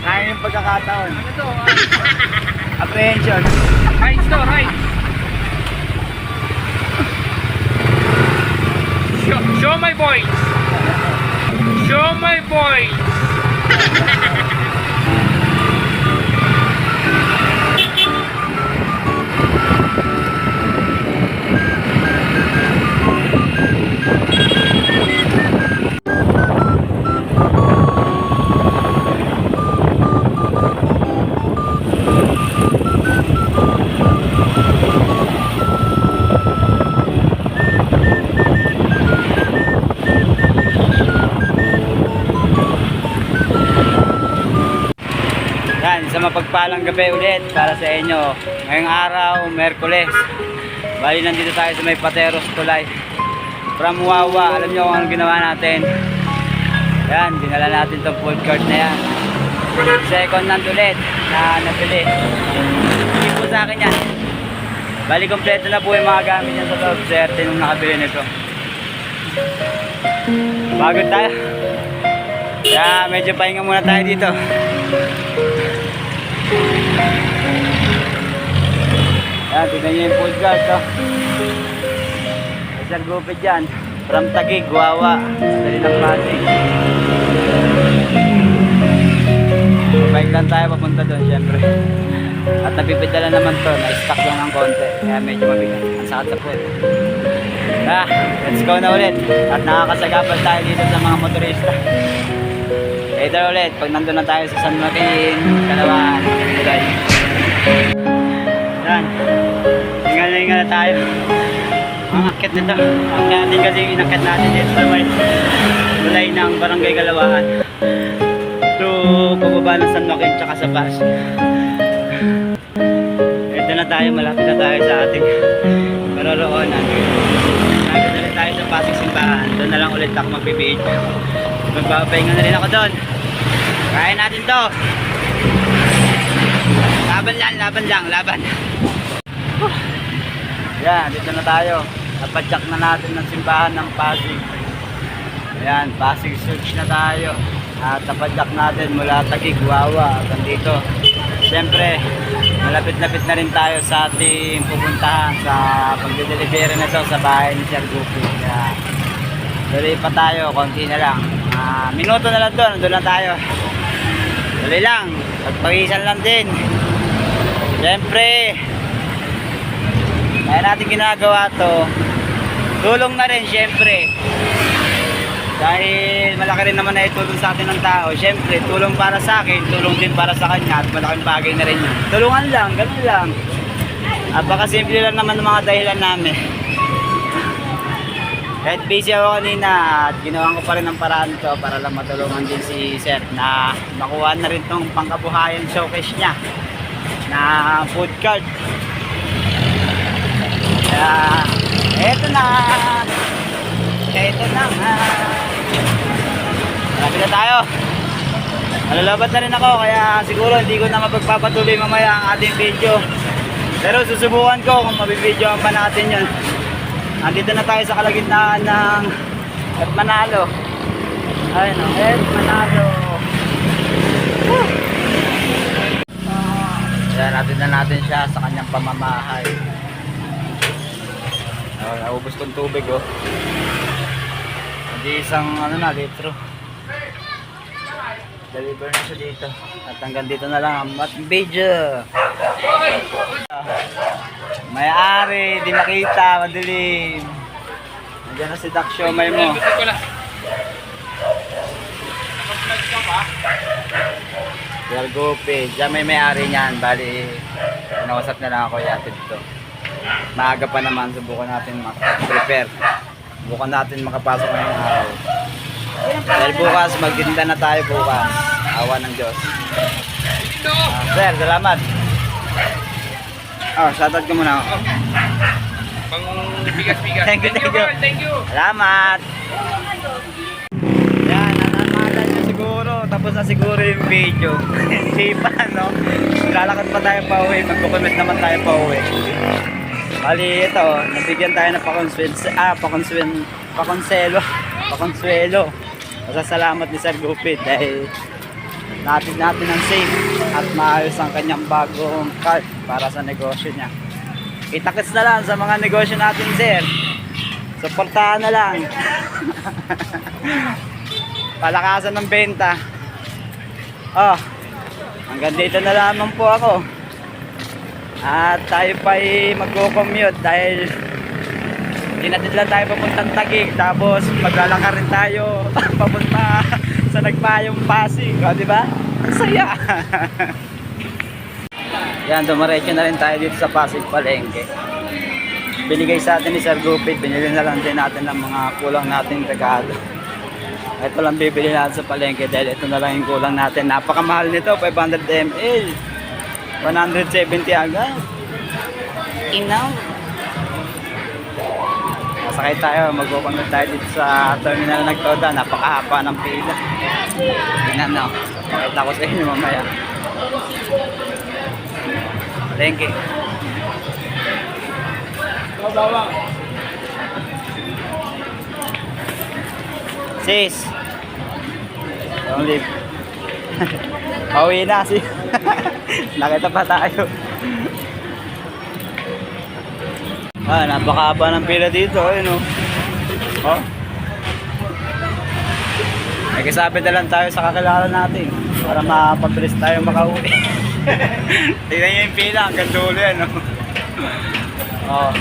Kaya yung pagkakataon. Ano to? Apprehension. Right to, right. Show my boys. Show my boys. Sa mapagpalang gabi ulit para sa inyo. Ngayong araw, Merkules. Bali, nandito tayo sa may Pateros Tulay. From Wawa, alam nyo kung anong ginawa natin. Yan, dinala natin itong food cart na yan. Second hand ulit na nabili. Hindi po sa akin yan. Bali, kompleto na po yung mga gamit yan sa loob. Swerte nung nakabili nito. Bagod tayo. Kaya medyo pahinga muna tayo dito. Yan, tignan nyo yung food cart, oh. Isang gupit dyan. From Taguig, Wawa. Dali ng Pasig. Bike lang tayo papunta doon, syempre. At napipidala naman to. Na-stock lang ng konti. Kaya medyo mabigat. Ang sakit sa food. Let's go na ulit. At nakakasagapal tayo dito sa mga motorista. Later ulit, pag nandun na tayo sa San Joaquin, Calauan, Tulay. Yan. Hinga na tayo. Ang akit nito. Ang natin kasi inakit natin dito sa may Tulay ng Barangay Calauan. Ito, pababa ng San Joaquin tsaka sa bus. Ito na tayo, malapit na tayo sa ating paroroonan. Nagod na rin tayo sa Pasig Simbahan. Doon na lang ulit ako magbibideo. Magpapahinga na rin ako doon. Kaya natin to. Laban lang. Yan, dito na tayo. Napadyak na natin ng simbahan ng Pasig. Ayan, Pasig search na tayo. At napadyak natin mula Taguig, Wawa hanggang dito. Siyempre, malapit-lapit na rin tayo sa ating pupuntahan sa pagde-delivery na to sa bahay ni Sir Gupi. Kaya, tuloy pa tayo, konti na lang. Minuto na lang doon lang tayo. Tuloy lang, pagpagisan lang din. Siyempre, kaya natin ginagawa to, tulong na rin siyempre. Dahil malaki rin naman na itulong sa atin ng tao. Siyempre, tulong para sa akin, tulong din para sa kanya. At malaking bagay na rin yun. Tulungan lang, ganun lang. Baka simple lang naman ng mga dahilan namin. Kahit busy ako kanina at ginawan ko pa rin ang paraan to para lang matulungan din si Sir na makuha na rin tong pangkabuhayan showcase niya na food cart. Kaya eto na marami na tayo. Malalabat na rin ako kaya siguro hindi ko na mapagpapatuloy mamaya ang ating video, pero susubukan ko kung mabibidyoan pa natin yun. Andito na tayo sa kalagitnaan ng F. Manalo. Ayun o, F. Manalo. Kaya natin siya sa kanyang pamamahay. Naubos kong tubig o. Hindi isang litro. Deliver na siya dito. At hanggang dito na lang ang video. May-ari, di makita, madilim. Nandiyan na si Dak Siomay mo. Sir Gupi, diyan may-ari niyan. Bali, pinawasap na lang ako yatid dito. Maaga pa naman, subukan natin mag-prepare. Subukan natin makapasok ngayong araw. Dahil bukas, magtinda na tayo bukas. Awa ng Diyos. Sir, salamat. Shoutout ko muna. Pang bigas-bigas. Thank you. Salamat. Yan, nanamalan niya siguro. Tapos na siguro yung video. Hindi pa, no? Lalakad pa tayo pa uwi. Magkukumit naman tayo pa uwi. Bali, ito. Nabigyan tayo ng pakonswelo. Masasalamat ni Sir Gupit dahil natin ng safe at maayos ang kanyang bagong cart para sa negosyo niya. Itakits na lang sa mga negosyo natin, sir. Suportahan na lang. Palakasan ng benta. Oh, hanggang dito na lamang po ako. At tayo pa'y magko-commute dahil dinatid lang tayo papuntang Taguig, tapos maglalakad rin tayo papunta sa Nagpayong Pasig, o, di ba? Ang saya. Yan, dumiretso na rin tayo dito sa Pasig Palengke. Binigay sa atin ni Sir Gupit, binili na lang din natin ng mga kulang nating regalo. Ito lang bibili natin sa palengke dahil ito na lang yung kulang natin. Napakamahal nito, 500 ml. 170 agad. Inaw. Masakay tayo, magkukunod tayo dito sa terminal ng Nagtoda. Napakahaba ng pila. Tingnan na. Pakita ko sa inyo mamaya. Palengke. Bawang. Sis. Don't leave. Pauwi na si. Nakita pa tayo. Napakahaba ng pila dito, ayun oh. May kasabi na lang tayo sa kakilala natin para mapabilis tayo makauwi. Tignan nyo yung pila hanggang dulo yan, oh.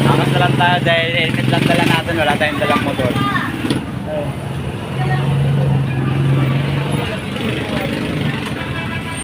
Angas na lang tayo dahil helmet lang dala natin, wala tayong dalang motor.